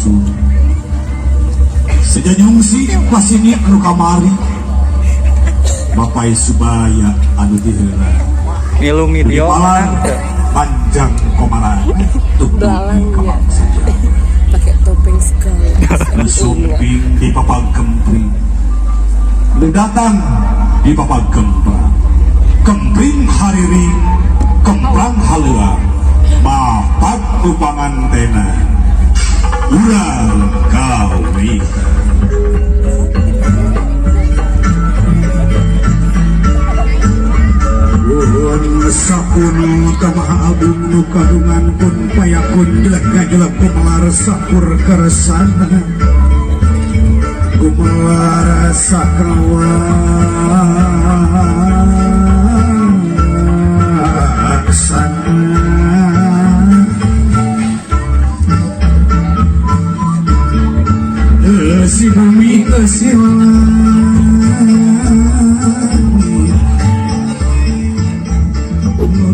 musuh. Senyumsi pasini anu kamari Bapak Subaya anu diheula ngilu video panjang komaran tubuh kamang saja pakai topeng segala sumping di papag kempring datang di papag kemprang kempring hariri kemprang halua mapak upangan tena urang kawi sakun kamaha agung nu kadungan pun payakun jelek ngajelek kumelar sakur keresan kumelar sakrawasan si bumi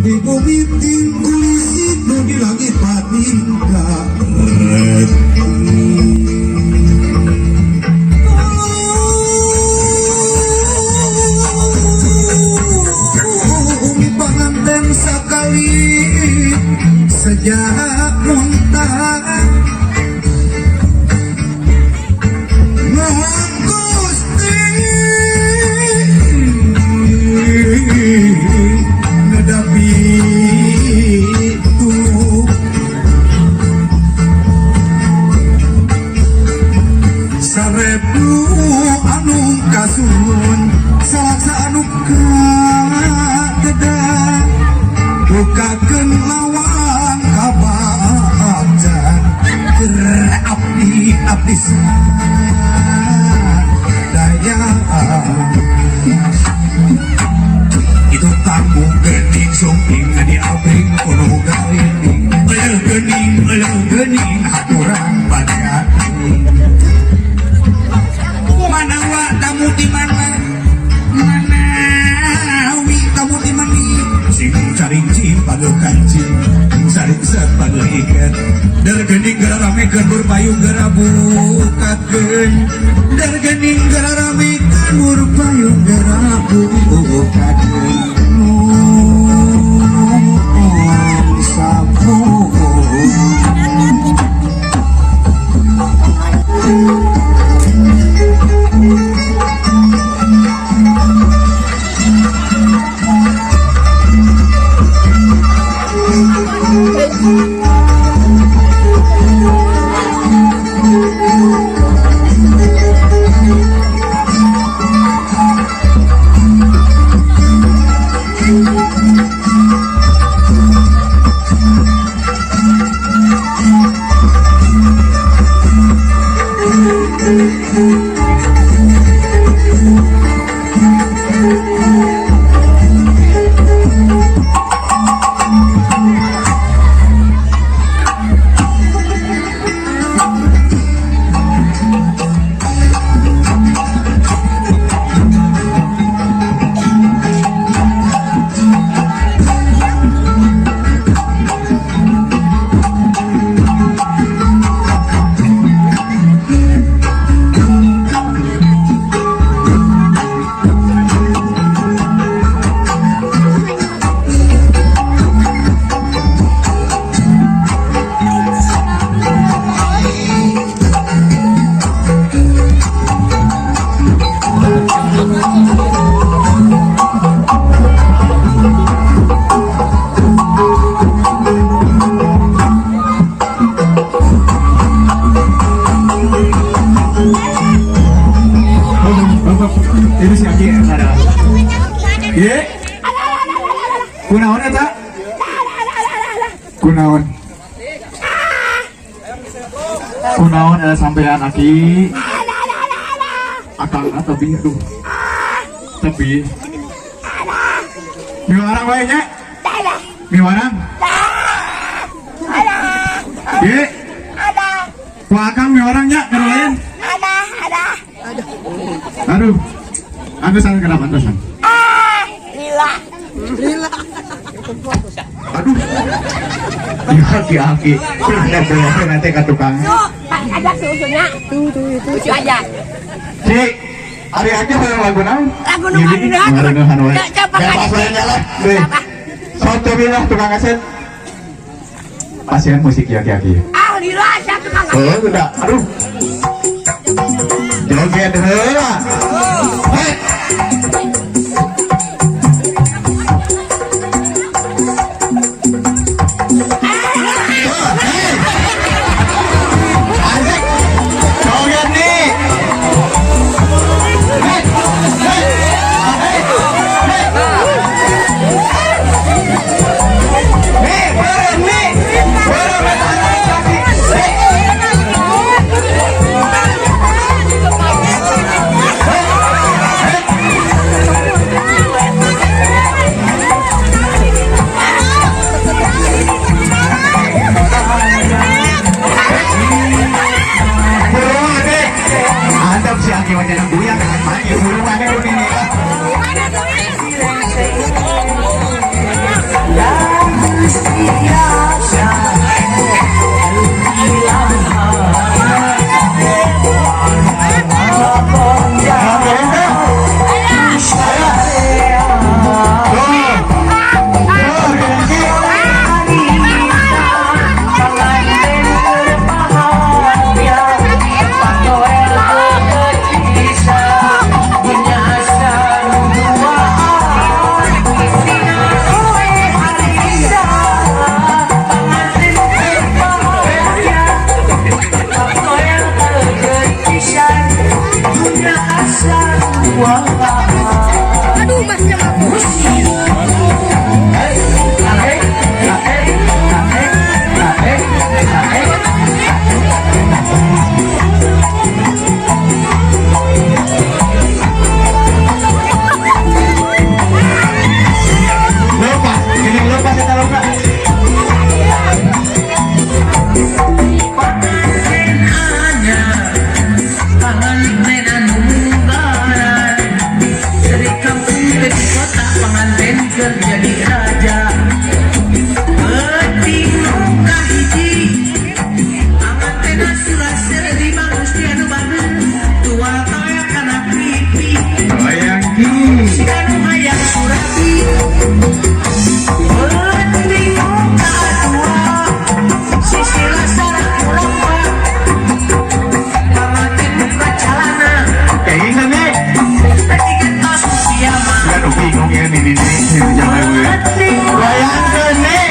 di bumi tingkulisi di langit patingga bumi panganten sekali sejak muntah mohon Gusti nedapi tuh sarebu anu kasun salaksa anu kadedah bukakeun lawang kabagjan abdi abdi daya itu tamu gening sumping di abring kono galinding gening haturan pada mana wa tamu di mana wi tamu di mana sing caring cing pageuh kancing saring set pageuh iket dar gening gara ramekeun berpayung gara bukakeun dar gening gara ramekeun berpayung gara bukakeun sapu ini si Aki ada ye kunaon eta kunaon ada sampean Aki akang tebi tuh tebi miwarang wae nya miwarang ye ku akang miwarangnya karo lain aduh, antesan kenapa antesan? Lila. Aduh. Ya aki-aki. Sudah boleh nanti ke tukang. Ada susunya. Tuh. Lucu aja. Si, hari aja lagu naon? Lagu nu ngarenehan. Ngarenehan wae. Coba Ya kan. pas wae lah. Soto bilah tukang aset. Pasien musik ya aki-aki. Ah, dirasa tukang Oh, udah. Aduh. Joget heula. Hei. Asik. Joget nih. Hei. Hei. Nih, bareng nih. Bareng kaki. Mantap si Aki macam nak buyang dengan maju bulu mana pun ini lah. Aduh, masnya aku. Lepas, ini lepas kita lepas. Jadi raja Betingung kahiji Amat tenas surat serdi manusia nu bager Tua kaya kana pipi Goyang ki. Si anu hayang surati Betingung kadua Sisila sarang kurapa Pamatin muka calana Kayak gini nih. Ketiga tos usia mah Ya lu bingung ya ini jangan gue. Goyang ke nih.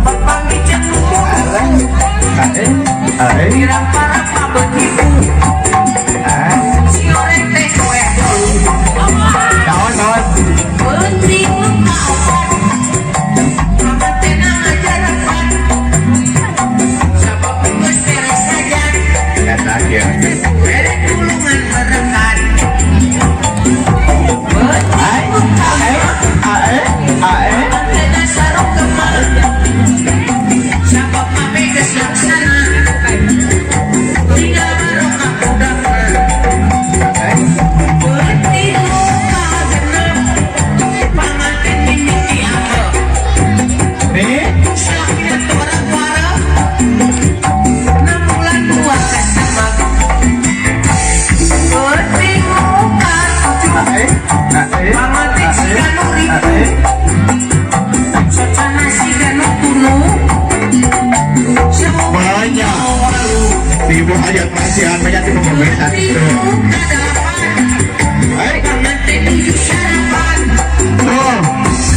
Bapak ngicen Pirang para pabetiku Si orek teh kue Kawan. Penting kawan Mama tenang aja rapat Sabab bos beres saja Lihat lagi ya. Beres gulungan berengkat Penting kawan Tenang sarung kemal Sabab mabe keslaksana Tidak barokah udah Penting kagenap Pangantin mimiti apa Nih. Selaknya tuara-tuara 6 bulan 2 kesemak Penting muka Pangantin si ganu ribu Socana si ganu kuno Banyak. Tibu hajat masihan banyak tibu pemerintah. Penting muka delapan Pangantin 7 sarapan Tuh.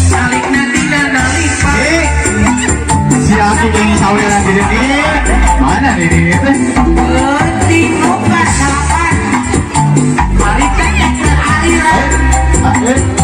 Salik nanti nalipan Nih. Si Aki yang saweran diri ini. Mana diri ini teh? Penting muka salapan Mari kita ke aliran